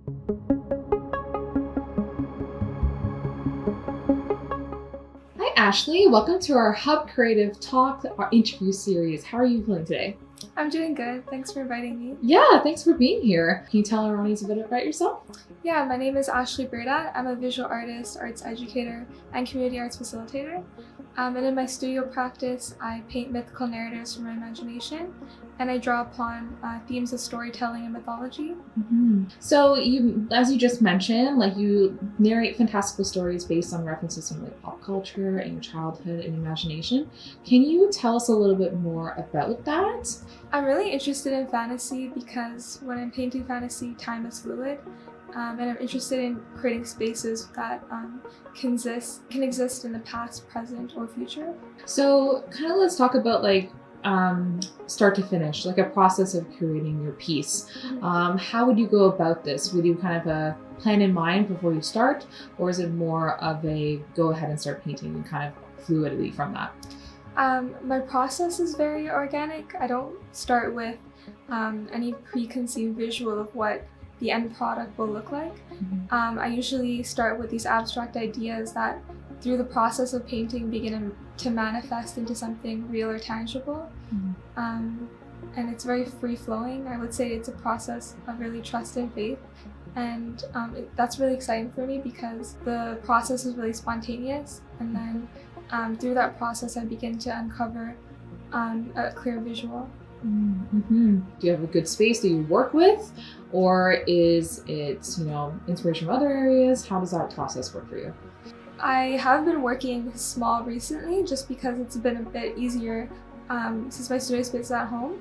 Hi, Ashley. Welcome to our Hub Creative Talk, our interview series. How are you feeling today? I'm doing good. Thanks for inviting me. Yeah, thanks for being here. Can you tell our audience a bit about yourself? Yeah, my name is Ashley Beerdat. I'm a visual artist, arts educator, and community arts facilitator. And in my studio practice, I paint mythical narratives from my imagination, and I draw upon themes of storytelling and mythology. So you, as you just mentioned, you narrate fantastical stories based on references from pop culture and your childhood and imagination. Can you tell us a little bit more about that? I'm really interested in fantasy because when I'm painting fantasy, time is fluid. And I'm interested in creating spaces that can exist in the past, present, or future. So let's talk about start to finish, like a process of curating your piece. How would you go about this? Would you kind of a plan in mind before you start, or is it more of a go ahead and start painting and kind of fluidly from that? My process is very organic. I don't start with any preconceived visual of what the end product will look like. I usually start with these abstract ideas that through the process of painting begin to manifest into something real or tangible. And it's very free-flowing. I would say it's a process of really trust and faith. And that's really exciting for me because the process is really spontaneous. And then through that process, I begin to uncover a clear visual. Do you have a good space that you work with, or is it inspiration from other areas? How does that process work for you? I have been working small recently just because it's been a bit easier since my studio space is at home.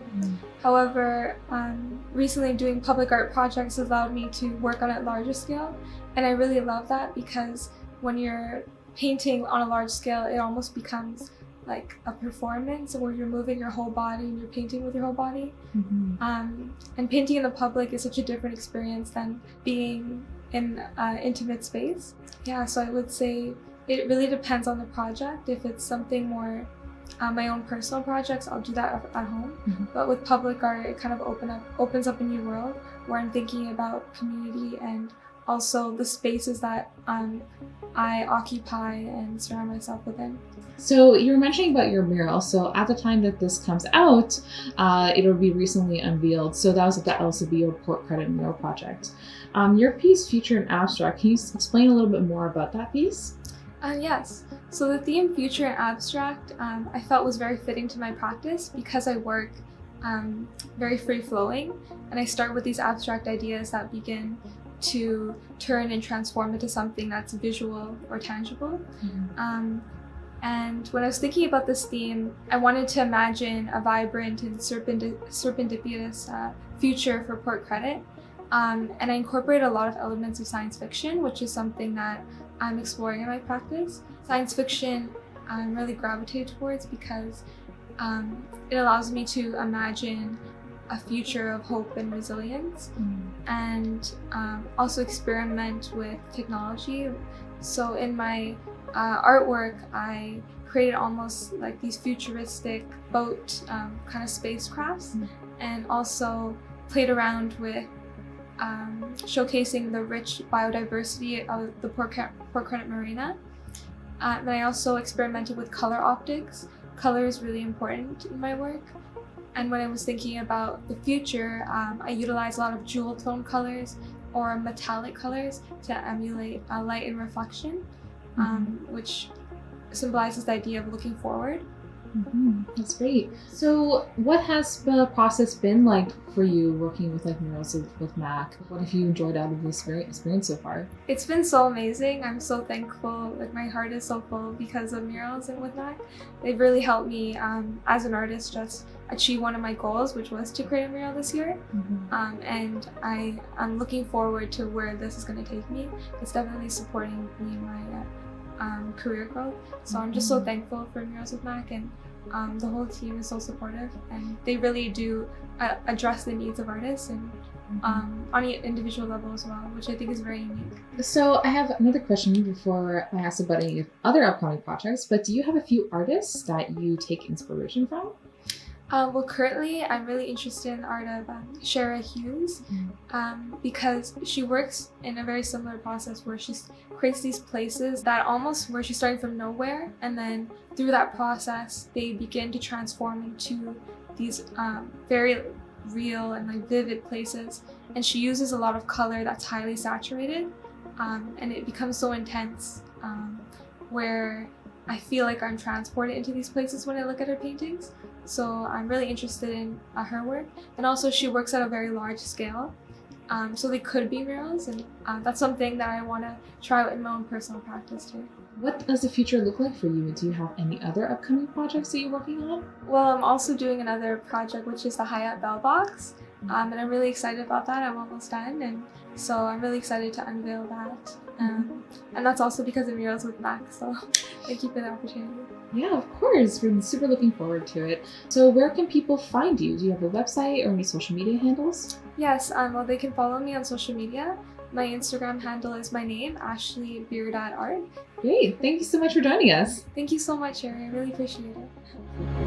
However, recently doing public art projects has allowed me to work on a larger scale, and I really love that because when you're painting on a large scale, it almost becomes like a performance where you're moving your whole body and you're painting with your whole body. And painting in the public is such a different experience than being in an intimate space. Yeah, so I would say it really depends on the project. If it's something more my own personal projects, I'll do that at home. But with public art, it kind of opens up a new world where I'm thinking about community and also the spaces that I occupy and surround myself within. So you were mentioning about your mural. So at the time that this comes out, it'll be recently unveiled. So that was at the LCBO Port Credit Mural Project. Your piece featured an abstract. Can you explain a little bit more about that piece? Yes. So the theme future and abstract I felt was very fitting to my practice because I work very free-flowing, and I start with these abstract ideas that begin to turn and transform into something that's visual or tangible. And when I was thinking about this theme, I wanted to imagine a vibrant and serendipitous future for Port Credit. And I incorporate a lot of elements of science fiction, which is something that I'm exploring in my practice. Science fiction I'm really gravitate towards because it allows me to imagine a future of hope and resilience, and also experiment with technology. So in my artwork, I created almost like these futuristic boat kind of spacecrafts, and also played around with showcasing the rich biodiversity of the Port Credit Marina. And I also experimented with color optics. Color is really important in my work. And when I was thinking about the future, I utilized a lot of jewel tone colors or metallic colors to emulate light and reflection, which symbolizes the idea of looking forward. That's great. So what has the process been like for you working with Murals with Mac? What have you enjoyed out of this experience so far? It's been so amazing. I'm so thankful. My heart is so full because of Murals and with Mac. They've really helped me as an artist just achieve one of my goals, which was to create a mural this year. And I'm looking forward to where this is going to take me. It's definitely supporting me in my career growth. So I'm just so thankful for Murals with Mac, and the whole team is so supportive, and they really do address the needs of artists and on an individual level as well, which I think is very unique. So I have another question before I ask about any other upcoming projects, but do you have a few artists that you take inspiration from? Well, currently I'm really interested in the art of Sherri Hughes because she works in a very similar process where she creates these places that almost where she's starting from nowhere, and then through that process they begin to transform into these very real and like vivid places, and she uses a lot of color that's highly saturated, and it becomes so intense where I feel like I'm transported into these places when I look at her paintings. So I'm really interested in her work, and also she works at a very large scale, so they could be murals, and that's something that I want to try out in my own personal practice too. What does the future look like for you? Do you have any other upcoming projects that you're working on? Well, I'm also doing another project, which is the Hyatt Bell Box, and I'm really excited about that. I'm almost done, and so I'm really excited to unveil that. And that's also because of Murals with Max, so thank you for the opportunity. Yeah, of course. We're super looking forward to it. So where can people find you? Do you have a website or any social media handles? Yes, well, they can follow me on social media. My Instagram handle is my name, Ashley Beerdat Art. Great. Thank you so much for joining us. Thank you so much, Sherri. I really appreciate it.